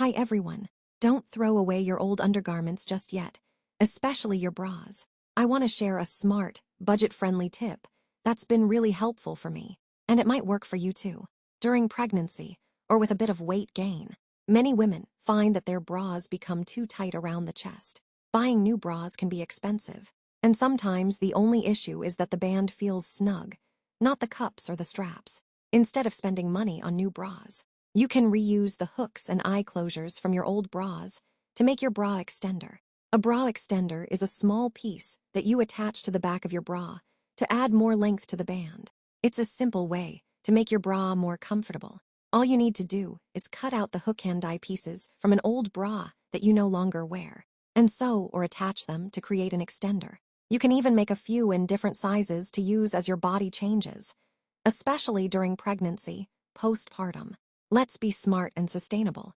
Hi everyone. Don't throw away your old undergarments just yet, especially your bras. I want to share a smart, budget-friendly tip that's been really helpful for me, and it might work for you too. During pregnancy, or with a bit of weight gain, many women find that their bras become too tight around the chest. Buying new bras can be expensive, and sometimes the only issue is that the band feels snug, not the cups or the straps. Instead of spending money on new bras, you can reuse the hooks and eye closures from your old bras to make your bra extender. A bra extender is a small piece that you attach to the back of your bra to add more length to the band. It's a simple way to make your bra more comfortable. All you need to do is cut out the hook and eye pieces from an old bra that you no longer wear, and sew or attach them to create an extender. You can even make a few in different sizes to use as your body changes, especially during pregnancy, postpartum. Let's be smart and sustainable.